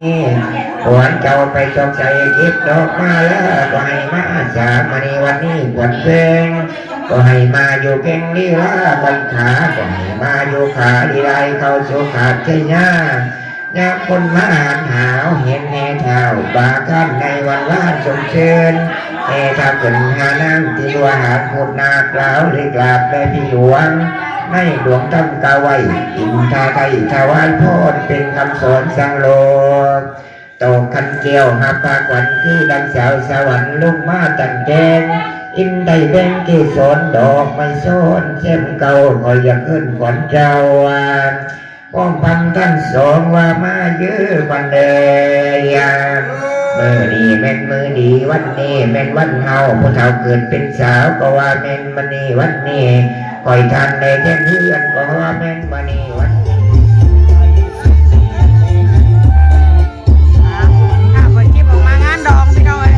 นี่หวนเจ้าไปจงใจคิดดอกมาแล้วก็ให้มาสามาในวันนี้ขวัญเพลงก็ให้มาอยู่เก่งลีลาบันขาก็ให้มาอยู่ขาดีไรเข้าสู่ขาดใจยายามคนมาหาวเห็นแห่เท้าบาข้ามในวันว่านสมเชิญแห่ทำเป็นหานั่งที่ว่าหาดหุดนากล่าวเลยกราบแม่พี่หลวงไม่หลวงตั้งกาไว้อินทาไทยถวายพรเป็นคำสอนสังโลกตกคันเกี่ยวหาปากวันคือดังสาวสวรรค์ลุกมาจันแจงอินได้แบ่งกี่สนดอกไม่สนเช่นเก่าคอยอยากขึ้นขวัญเจ้าป้องพันท่านสองว่ามาเยอะวันเดียมือดีแม่นมือดีวันนี้แม่นวันเฮาผู้เฒ่าเกิดเป็นสาวก็ว่าแม่นมันนี่วันนี้คอยทานในแท่นเพื่อนก็ว่าแม่นมันนี่วันเปิดคลิปออกมางานดองพี่น้อย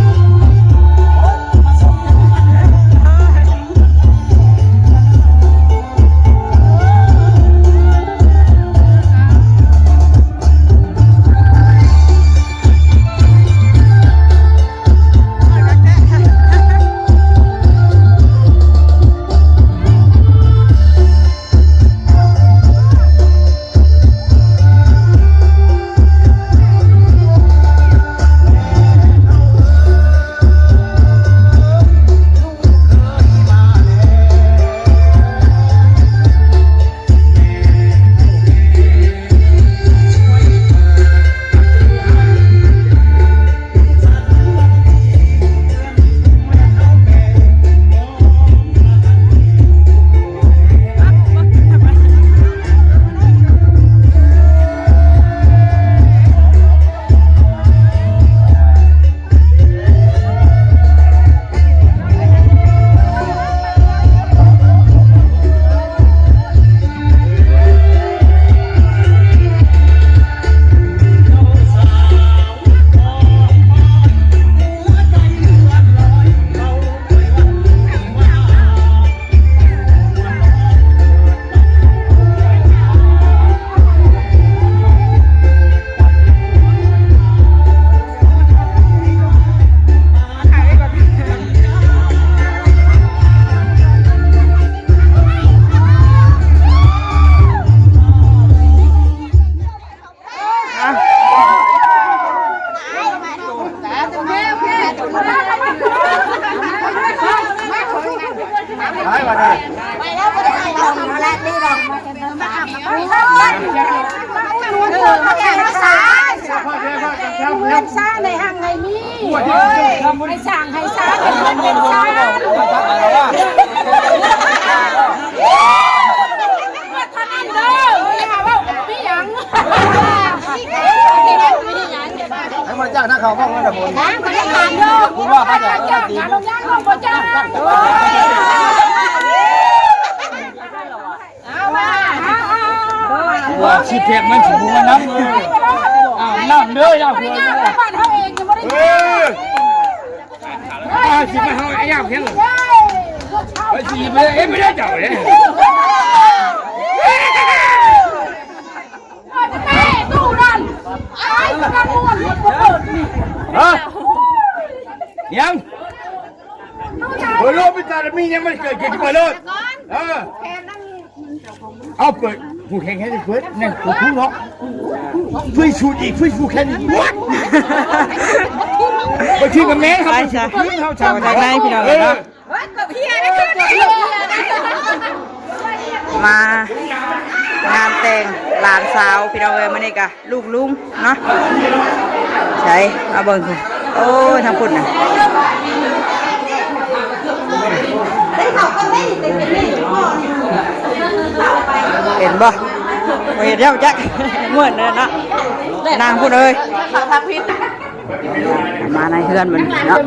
ซ่าในห้างในมีให้สั่งให้ซ่าเป็นซ่าท่านนั่นเด้ออย่าว่าพี่ยังให้มาจ้างนักข่าวบ้างนะเดี๋ยวผมนะเขาจะถามเด้อคุณว่าเขาจะจ้างลงย่างลงบ่จ้างเอามาว่าชีเทปมันถึงหัวน้ำเลยน้ำเด้อยาวหัวบ้านเขาเองจะไม่ได้ชีไม่เขาไอ้ยาวแข็งไอ้ชีไม่ได้เจ้าเลยแม่ตู้นั่นไอ้กำลังม้วนรถเปิดนี่ยังเปิดโลกเป็นตาดมียังไม่เกิดเปิดโลกเอาเปิดผู้แข่งแค่เปิดนั่นผู้ผู้เนาะช่วยชูอีกช่วยชูแค่นี้วัดไปที่กับแม่ครับเขาชาวไทยพี่น้องนะมางานแต่งหลานสาวพี่น้องเอ้ยมานี่กะลูกลุงเนาะใช่มาเบิ่งคุณโอ้ยทำคุณนะเห็นบ่เห็นแล้วจักเหมือนเลยนะนางพูดเลยมาในเฮือนมันเนาะ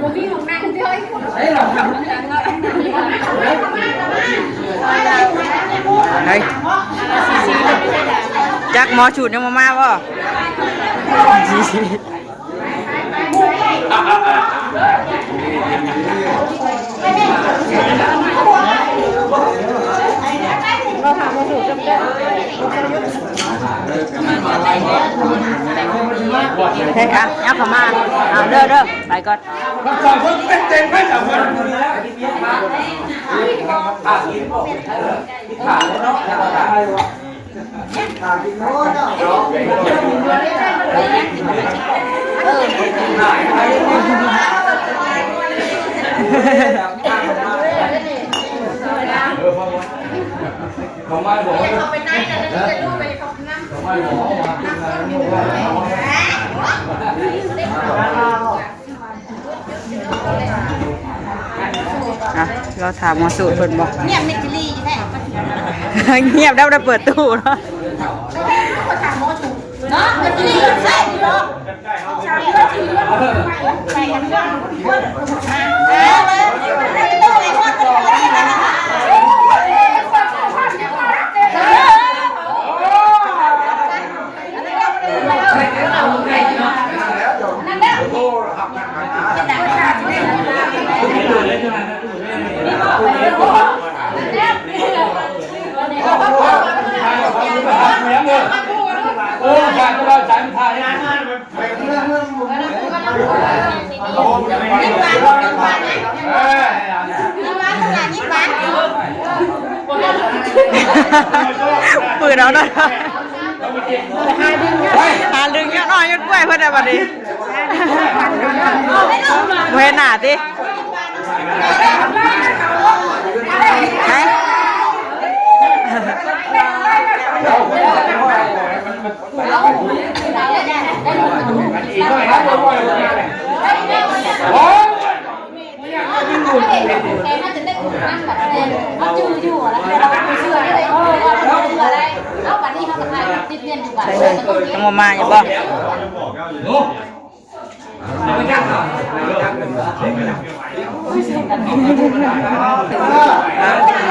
เฮ้ยจักหมอฉุดยังมาบ่เราถามมาถูกจำได้ เฮ้ยอ่ะยับเข้ามาเอาเด้อไปก่อน สองคนเต็มไม่สองคน อ่ะเราถามหมอสูตรเพิ่นบอก เงียบเมจิลี่แท้ เงียบได้เปิดตู้เนาะ ก็ถามหมอถูกเนาะเมจิลี่ใช่เนาะใช่ก็ถือว่าใส่กันก็ต้องไปว่าโอ้ยขาดเราสายทายนะปืนเอาหน่อยหาดึงเยอะหน่อยยัดกล้วยเพื่อนได้บัดนี้เว้นหนาดิไหนอีกหน่อยนะโอ้ยโอ้ย แกน่าจะได้ถูกนั่งแบบนี้เขาจืดอยู่แล้วเราไม่เชื่อเลยเราเชื่ออะไรเอาบัดนี้เขาจะทายติดเรียนอยู่บัด ใช่ต้องมาอย่าบอกเ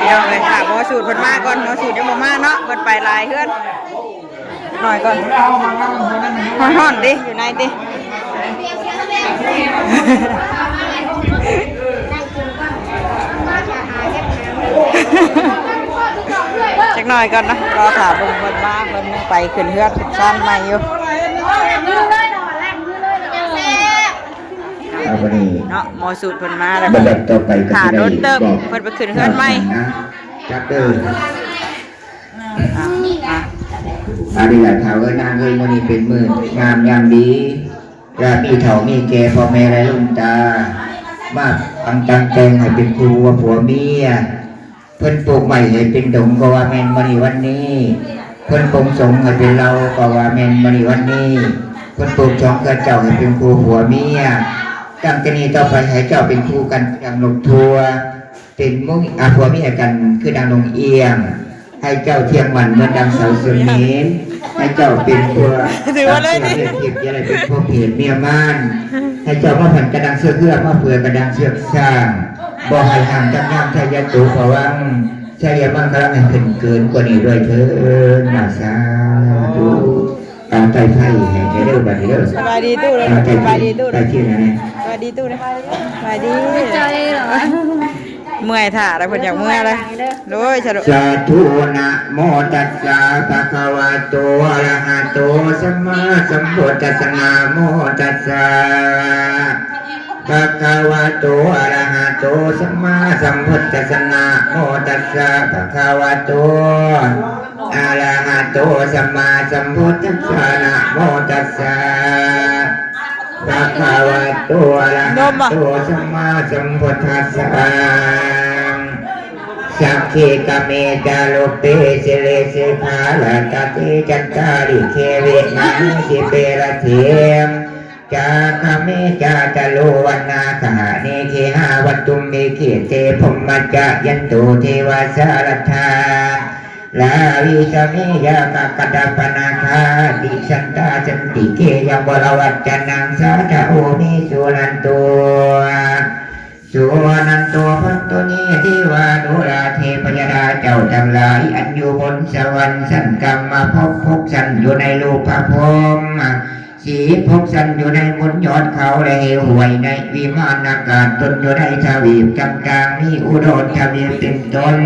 ดี๋ยวเลยค่ะหมอสูตรเพิ่นมาก่อนหมอสูตรยังบ่มาเนาะเพิ่นไปลายเฮือนหน่อยก่อนห่อนๆดิอยู่ในดิจักหน่อยก่อนนะรอถามเบิ่งเพิ่นมาเพิ่นไปขึ้นเฮือนขึ้นชั้นใหม่อยู่ เอาไปนี่ เนาะหมอสูตรเพิ่นมาแล้ว บัดดับต่อไปก็ ขา จะ โด ได้ นเติม บอก เพิ่นไปขึ้นเฮือนใหม่ จับเด้อ อ่ะ อาดิลาเถาเอ้ยนางเอ้ยมื้อนี้เป็นมื้องามยามดีและมีเฒ่ามีแก่พ่อแม่และลุงตามาอังตังแต่งให้เป็นครูว่าผัวเมียเพิ่นปลูกใหม่ให้เป็นดงก็ว่าแม่นมื้อนี้วันนี้เพิ่นปลงสงให้เป็นเราก็ว่าแม่นมื้อนี้วันนี้เพิ่นปลูกช่องกระเจ้าให้เป็นครูผัวเมียตั้งแต่นี้ต่อไปให้เจ้าเป็นครูกันดังนกทัวเป็นมุ้งผัวเมียกันคือดังนงเอียงให้เจ้าเทียมมันเหมือนดังเสาเสมีนให้เจ้าเป็นตัวเทียบเทียบอะไรเป็นพวกเพียรเมียม่านให้เจ้ามาผันกระดังเสื้อเพื่อมาเผื่อกระดังเชือกสร้างบ่ให้ห่างจังงามทายาตุภวังใช่ยังมั่งครั้งให้ขึ้นเกินกว่านี้ด้วยเถิดมาสาธุตามใจไพ่แห่งเรื่องแบบนี้เด้อ สบายดีตู้เลยสบายดีตู้ ไป เลย ที่ไหน สบายดีตู้เลยสบายดีใจเหรอเมื่อยถ่าแล้วเพิ่นอยากเมื่อยเลยโดยสรุป สาธุนะโมตัสสะภะคะวะโตอะระหะโตสัมมาสัมพุทธัสสะนะโมตัสสะภะคะวะโตอะระหะโตสัมมาสัมพุทธัสสะนะโมตัสสะภะคะวะโตอะระหะโตสัมมาสัมพุทธัสสะนะโมตัสสะภะคะวะโตอะระหะโตสัมมาสัมพุทธัสสะสักขีกเมจาโลเปเสเลเสภาลาตติจันตาริเคเวนะสิเประเทียมจาคเมจาตโลวันนาคหาเนเคหาวัตุมเมเขเตพมมัจจะยันโตเทวาสารธาลาวิสเมยากกดาปนาคาติสันตาจันติเกยังบรวัจจนังสาธโอมิสุนันโตสุนันโตพันตุนีทิวานุราเทพยดาเจ้าทั้งหลายอันอยู่บนสวรรค์สันกรรมมาพบพกสันอยู่ในโลกพระพรหมสีพกสันอยู่ในมนยอดเขาและเหวหวยในวิมานอากาศตนอยู่ในทวีปกลางมีอุดรทวีปเป็นต้น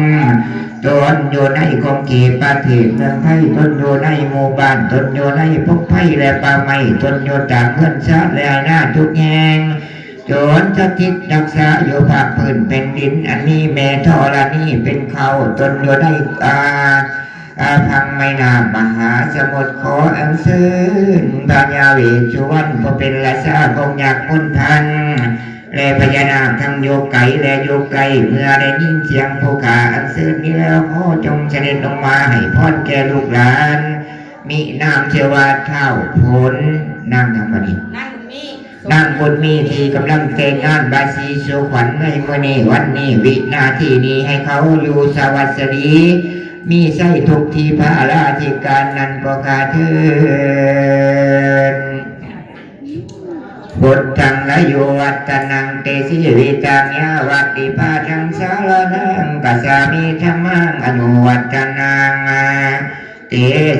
ตนอยู่ในคงเขตประเทศเมืองไทยตนอยู่ในหมู่บ้านตนอยู่ในพวกไผ่และป่าไม้ตนอยู่จากเพื่อนชาติและหน้าทุกแห่งจนสถิตรักษาอยู่ภาคพื้นเป็นดินอันนี้แม่ธรณีเป็นเขาตนอยู่ในพังไม่นามหาสมุทรขออันซื่นพญาเวชสุวรรณผู้เป็นราชาคงอยากมุนทันและพญานาคทั้งโยกไก่และโยกไก่เมื่อได้ยินเสียงผู้ขาอันซื่นนี้แล้วขอจงเสด็จลงมาให้พรแก่ลูกหลานมีนามเชื่อว่าเท่าผลนางธรรมนินางบุญมีที่กำลังเตงงานบาสีสุขวัญในเมื่อนี้วันนี้วินาทีนี้ให้เขาอยู่สวัสดีมีใส่ทุกทีพระราธิการนั้นก็กาเทินบุตรทังละโยวัตนังเตสิวิตังยาวัติภาทังสารนังกัสสามิธรรมังอนุวัตนังเต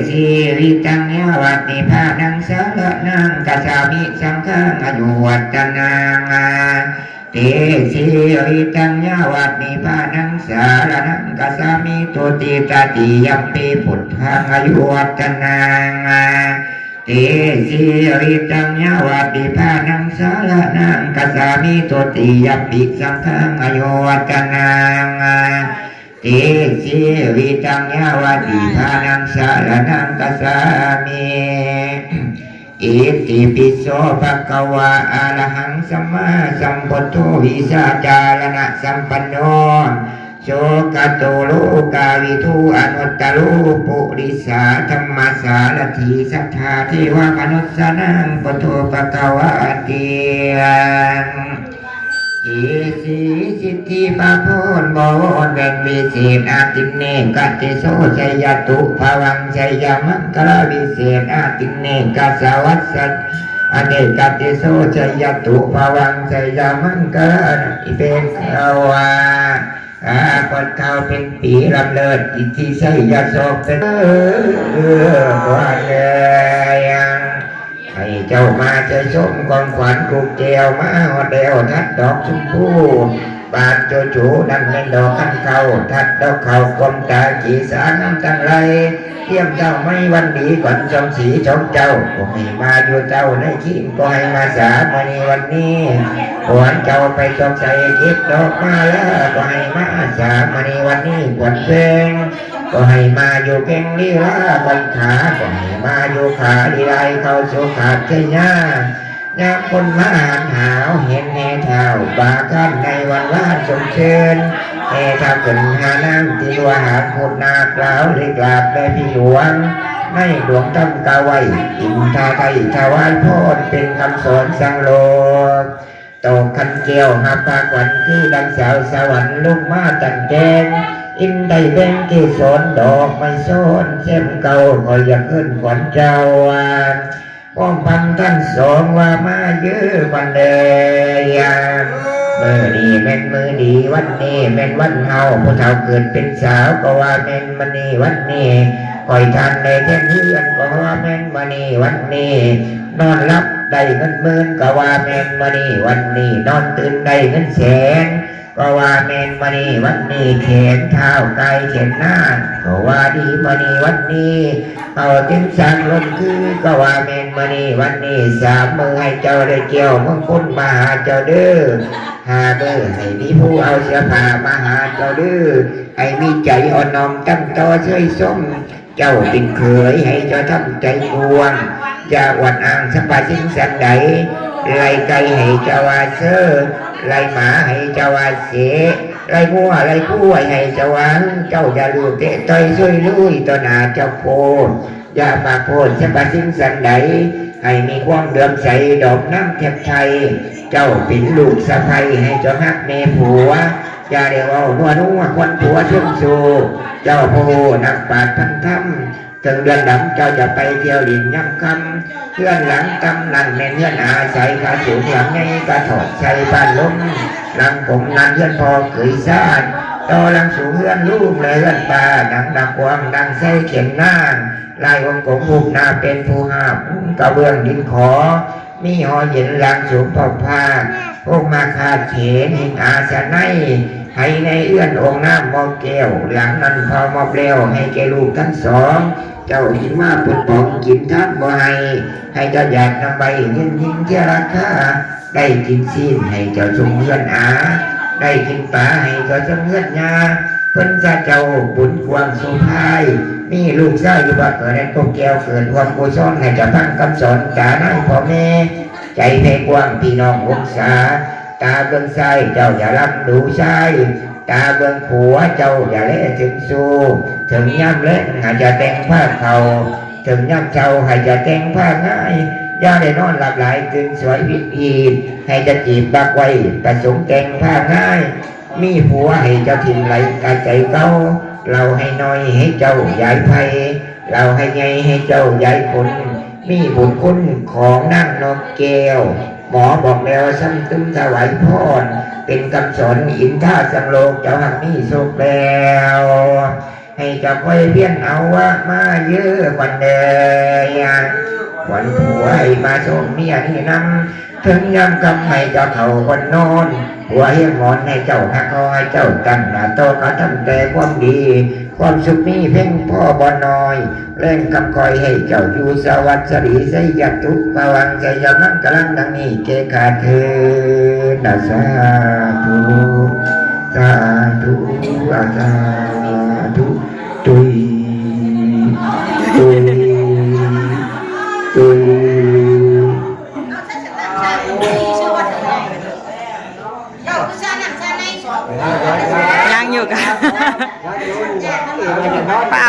สิวิตังยาวัติภาทังสารนังกัสสามิสังฆังอนุวัตนังเตสิริตังยาวัตนิพานังสารนังกัสสามิตุติตาติยัมปิพุทธังอายุวัตนังเตสิริตังยาวัตนิพานังสารนังกัสสามิตุติยัมปิสังฆังอายุวัตนังเตสิริตังยาวัตนิพานังสารนังกัสสามิอิติปิโสภะคะวะอะระหังสัมมาสัมพุทโธวิชาจารณะสัมปันโนโสกโตโลกาวิทูอนุตตโลปุริสาธรรมสารถีสัทธาเทวมนุสสนังพุทโธภะคะวะติอิสิสิทธิปะโพนบวรแบ่งวิเศษอาติเนกัจโสชัยตุภวังชัยมังคลวิเศษอาติเนกัสสวัสสัตอเนกัจโสชัยตุภวังชัยมังคลอิเป็นขาวาคนเขาเป็นปีลำเลิศอิทธิชัยโสเป็นวันเลยให้เจ้ามาใจชมกองขวัญกูเจียวมาหอดเดียวทัดดอกชมพูบานโจจูนั่นเป็นดอกขันเขาทัดดอกเขากลมตาจีสาน้ำตังไรเทียมเจ้าไม่วันดีก่อนจอมสีชมเจ้าก็ให้มาอยู่เจ้าในขี้ก็ให้มาสามาในวันนี้ขวัญเจ้าไปจอมใส่คิดดอกมาแล้วก็ให้มาสามาในวันนี้ขวัญเพลงก็ให้มาอยู่เก่งลีลาบันขาก็ให้มาอยู่ขาลีไรเข้าสู่ขาเทียยาคนมาหาวเห็นแน่เท้าบาท่านในวันว่าสมเชิญแน่ทำกันหาน้ำที่ว่าหาพูดนากล่าวเรียกลาบได้พี่หลวงในหลวงตั้งกาไว้อินทาไทยถวายพรเป็นคำสอนสังโลกตกคันเกี่ยวหาปากวันคือดังสาวสวรรค์ลุกมาจันแกงอินได้เบ่งเกสรดอกไม้ซ้อนเช่มเก่าคอยอยากขึ้นขวัญเจ้าป้องพันท่านสองว่ามาเยอะวันเดียมือดีแม่นมือดีวันนี้แม่นวันเฮาผู้เฒ่าเกิดเป็นสาวก็ว่าแม่นมันนี่วันนี้คอยทานในแท่นเพื่อนก็ว่าแม่นมันนี่วันนี้นอนรับได้เงินหมื่นก็ว่าแม่นมันนี่วันนี้นอนตื่นได้เงินแสนก็ว่าแมนมณีวันนี้เขียนเท้าไกลเขียนหน้าก็ว่าดีมณีวันนี้เอาเต็มสังลมคือก็ว่าแมนมณีวันนี้สามมือให้เจ้าได้เกี่ยวมังคุดมาหาเจ้าเด้อหาเด้อให้มีผู้เอาเสื้อผ้ามาหาเจ้าเด้อให้มีใจอ่อนน้อมตั้งต่อช่วยสมเจ้าเป็นเคยให้เจ้าทำใจกวงจะหวัดอ่างสัมปะสิ่งสันใดไล่ไก่ให้เจ้าว่าเชื่อไล่หมาให้เจ้าว่าเสียไล่งัวไล่กู้ให้เจ้าวันเจ้าอย่าลืมเตะต่อยช่วยลุยต่อหน้าเจ้าโพอย่าปากโพสัมปะสิ่งสันใดให้มีความเดือมใสดอกน้ำเทพไทยเจ้าเป็นลูกสะใภ้ให้เจ้าฮักเมผัวอย่าเดี๋ยวเอาหัวนุ่งควันผัวชุ่มชูเจ้าโพนักปราชญ์พันธรรมถึงเดือนดำเจ้าจะไปเที่ยวดินย่ำคำเพื่อนหลังกำนันแม่เพื่อนอาศัยขาสูงหลังในกระถอดใส่บ้านล้มหลังผมนันเพื่อนพอเกยซ่านต่อหลังสูงเพื่อนลูกเลยเพื่อนตาดังดักวางดังใส่เข็มหน้าลายวงกลมภูมินาเป็นผู้ห้ามกระเบื้องดินขอมีหอเย็นหลังสูงพอผ้าพวกมาคาเขนหินอาสนัย ให้ในเอื้อนองค์น้ำมอแก้วหลังนั้นพอมอบแล้วให้แกลูกทั้งสองเจ้าหินมาปุ่นปองกินท่านบ่ให้เจ้าอยากนำไปเงินยิ่งเที่ยราคาได้กินซีนให้เจ้าชมเงื่อนได้กินปลาให้เจ้าชมเงื่อนยาเพิ่นจะเจ้าบุญกวางสุภายมีลูกชายอยู่บ้านเกิดในกบแก้วเกิดความกุศลให้เจ้าฟังคำสอนกาหน้าพ่อแม่ใจเพกว้างพี่น้องวงศาตาเบื้องซ้ายเจ้าอย่าลับดูชายตาเบื้องขวาเจ้าอย่าเละถึงสู้ถึงย่ำเละอาจจะแต่งผ้าเขาถึงย่ำเจ้าให้จะแต่งผ้าง่ายย่าได้นอนหลับไหลจึงสวยวิบีให้จะจีบบักไว้ประสงค์แต่งผ้าง่ายมีผัวให้เจ้าถิ่นไหลกาใจเก้าเราให้น้อยให้เจ้าย้ายไฟเราให้ใหญ่ให้เจ้าย้ายคนมีบุญคุณของนั่งนกแก้วหมอบอกแล้วซ้ำตึ้มถวายพรเป็นคำสอนอินท่าสังโลกเจ้าหักมีโศกแล้วให้เจ้าคอยเพี้ยนเอาว่ามาเยอะกว่าเดิมขวัญผัวให้มาส่งเมียที่นำถึงยามกำให้เจ้าเขาคนนอนหัวเฮียงอนให้เจ้าหักคอให้เจ้าตั้งหน้าโตก็ทำแต่ความดีความสุขนี้เพ่งพ่อบอนน้อยแรงคำคอยให้เจ้าอยู่สวัสดีใส่ยักทุกภวังใจยามันกำลังดังนี้เกขาดเธอสาธุสาธุสาธุตุยตุยตุย ยังอยู่กันเปล่า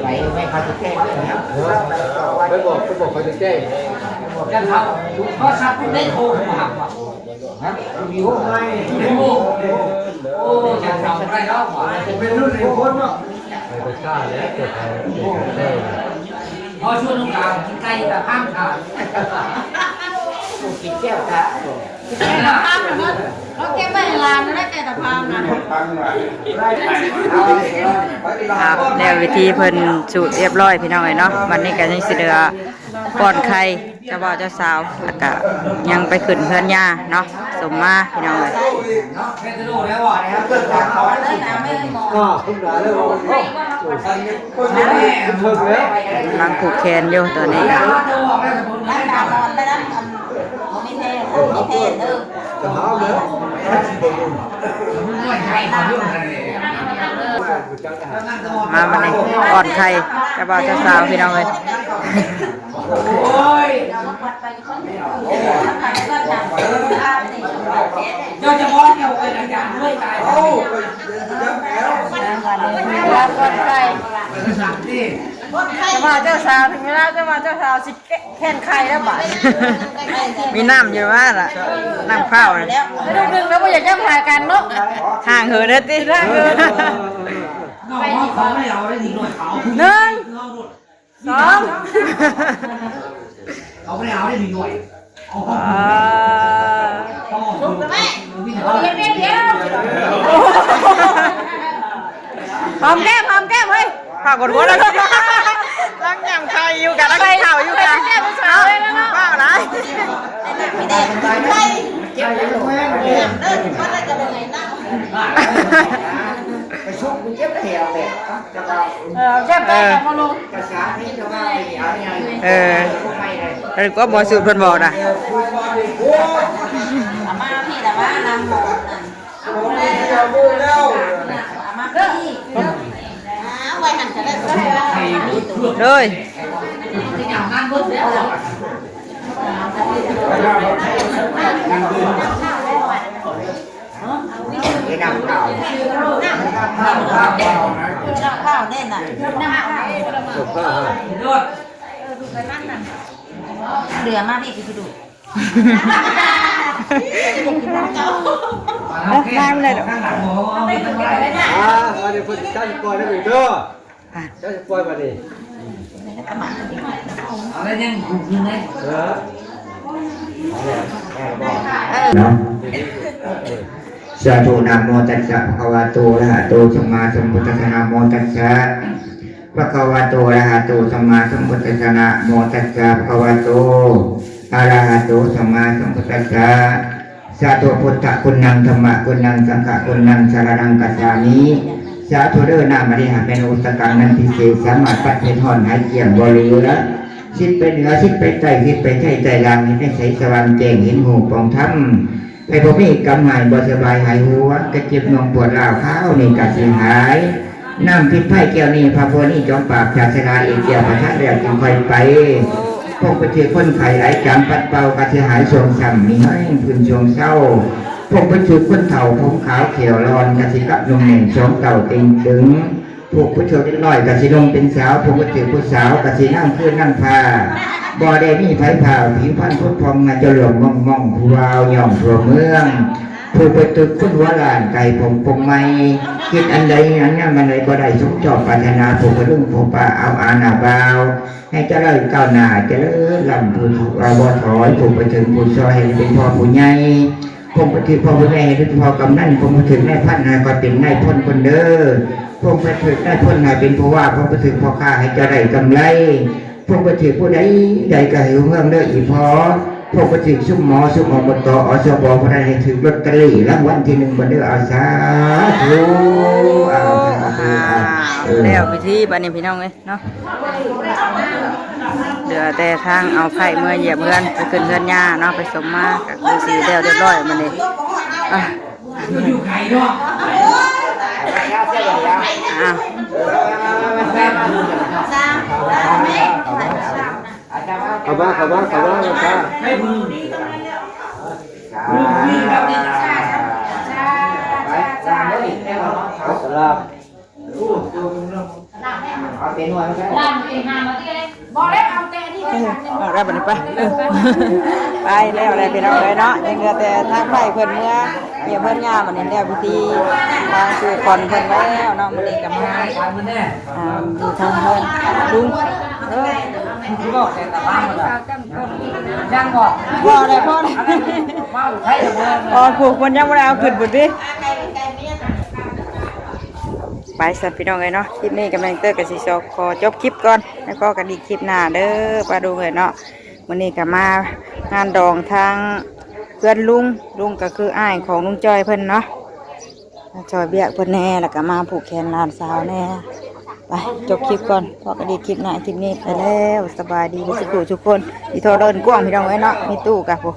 ไม่เขาจะแก้ไม่บอกเขาจะแก้ยังเขาเขาซับได้โทรมาหักว่ะฮะมีโอ้ไม่โอ้จะทำอะไรเนาะเป็นรุ่นในคนเนาะไปฆ่าแล้วเกิดอะไรพอช่วงกลางกินไก่แต่ห้ามขาดกินแก้วขาแกตะพามนะเขาเก็บไว้ในร้านนะแกตะพามนะครับแนววิธีเพิ่นสูตรเรียบร้อยพี่น้องเนาะวันนี้ก็ยังสิเหลือป้อนไข่เจ้าบ่าวเจ้าสาวแล้วก็ยังไปขึ้นเพื่อนย่าเนาะสมมาพี่น้องเลยลังผูกแขนอยู่ตัวนี้ค่ะมาวันนี้อ่อนไข่เจ้าบ่าวเจ้าสาวพี่น้องเลยเราจะมองเกี่ยวกับอย่างด้วยใจโอ้รับก่อนไข่จะมาเจ้าสาวถึงเวลาจะมาเจ้าสาวสิแค่นไข่แล้วบ่มีน้ำอยู่ว่าล่ะน้ำข้าวเลยลูกนึงแล้วไม่อยากจะถ่ายกันเนาะห่างเหินเลยติห่างเหินเขาไม่เอาได้ทีหน่อยเขา1 2เขาไม่เอาได้ทีหน่อยหอมแก้มเฮ้ยข่าวกดหัวแล้วรังยำไข่อยู่กันรังข่าวอยู่กันเอาบ้าอะไรไม่ได้ไม่ได้เก็บเลยเขาเลยจะเป็นไงนั่งไปชุบเจ็บเหี่ยวเลยจะเอาเจ็บไปมาลงภาษาที่จะว่าเอาอย่างหรือก็บอสูตรเพิ่นบอกนะมาพี่แต่ว่านางหมอมาพี่ไว้หันจะได้เลยน้ำข้าวเด่นน่ะเหลือมาพี่พี่ดูน้ำเลยเดี๋ยวคนจ้าจะปล่อยได้หรือเด้อจ้าจะปล่อยมาดิ อะไรยังถูกยังไง เนาะสาธุนะโมตัสสะภะคะวะโตอะระหะโตสัมมาสัมพุทธัสสะนะโมตัสสะภะคะวะโตอะระหะโตสัมมาสัมพุทธัสสะนะโมตัสสะภะคะวะโตอะระหะโตสัมมาสัมพุทธัสสะสาธุพุทธคุณนังธัมมะคุณนังสังฆคุณนังสารนังกัจฉามิสาธุเด้อนามริหารเป็นอุตกังนันทิเศษสามารถปัดเพชรห่อนหายเกี่ยงบริละชิดไปเหนือชิดไปใต้ชิดไปใต้ใจลางเห็นได้ใสสว่างแจ้งเห็นหูปองถ้ำให้บ่มีกำหายบ่สบายหายหัวกระเจ็บนองปวดร้าวข้าวนี่กะสิหายน้ำพิษไผ่แก้วนี่พระโพนี่จอมปราบศาสนาเอกเกี่ยวพระทักเรียกจึงค่อยไปพวกไปเจอคนไข้ไหลจามปัดเป่ากะสิหายทรงซ้ำมีให้พื้นทรงเศร้าพวกไปจุดคนเฒ่าผมขาวเขียวร้อนกะสิกับนมเหน่งสองเต่าติงถึงพวกผู้ชายเล็กน้อยกะสิลงเป็นสาวพวกไปเจอผู้สาวกะสินั่งขึ้นนั่งพาบ่ได้มีไผผ่าผิวพรรณพุทธพองงาจะเหลืองมองผู้วาวย่องทั่วเมืองผู้ไปตึกคุณหัวลานไก่ผมปงไม้คิดอันใดนั้นมันใดก็ได้สมจอบปรารถนาผู้กระดึงผู้ป่าเอาอาณาบาวให้เจริญก้าวหน้าเจริญลำผู้เอาบ่ถอยผู้ไปถึงผู้ซอยให้เป็นพ่อผู้ใหญ่ผมไปถึงพ่อผู้ใหญ่ให้เป็นพ่อกำนันผมไปถึงนายพันนายก็เป็นนายพ้นคนเด้อผมไปถึงนายพ้นนายเป็นผู้ว่าผมไปถึงพ่อข้าให้จะได้กำไรพวกปฏิผู้ใดใดก็หิวเมืองเด้ออีพอพวกปฏิซุ่มหมอบตอสบพระให้ถือลอตเตอรี่รางวัลที่1บนเด้ออาสาธุแล้วพิธีบัดนี้พี่น้องเอ้ยเนาะเหลือแต่ทางเอาไผ่เมื่อเหยียบเพื่อนไปขึ้นเพื่อนย่าเนาะไปสมมาก็คือสีแล้วเรียบร้อยมันนี่อยู่ไกลเนาะเขาบ้าให้มือนี่ครับนี่สลับเอาเต็นท์ไว้ใช่ไหม บอกแล้วเอาแต่ที่ไป ได้บัดนี้ไปไปแล้วอะไรพี่น้องเลยเนาะยังเหลือแต่ทางไผ่เพิ่นเมื่อเหยียบเพื่อนย่ามันนี่แล้วพิธีทางสู่คนเพิ่นแล้วเนาะมันนี่ก็มาดูทางเพิ่นลุงที่บอกแต่ละบ้านมันยังบอก พ่อได้พ่อ มาใช่เลยผูกมันยังไม่ได้เอาขึ้นบุตรดิไปสัตว์พี่น้องเลยเนาะคลิปนี้กำลังเตอร์กับซีโซขอจบคลิปก่อนแล้วก็กันอีกคลิปหน้าเด้อไปดูเลยเนาะวันนี้ก็มางานดองทางเพื่อนลุงก็คืออ้ายของลุงจอยเพิ่นเนาะจอยเบี้ยเพิ่นแน่แล้วก็มาผูกแขนหลานสาวแน่ไปจบคลิปก่อนพอกันอีกคลิปหน้าคลิปนี้ไปแล้วสบายดีทุกคนอีโทรเดินกว้างพี่น้องเลยเนาะมีตู้กับผม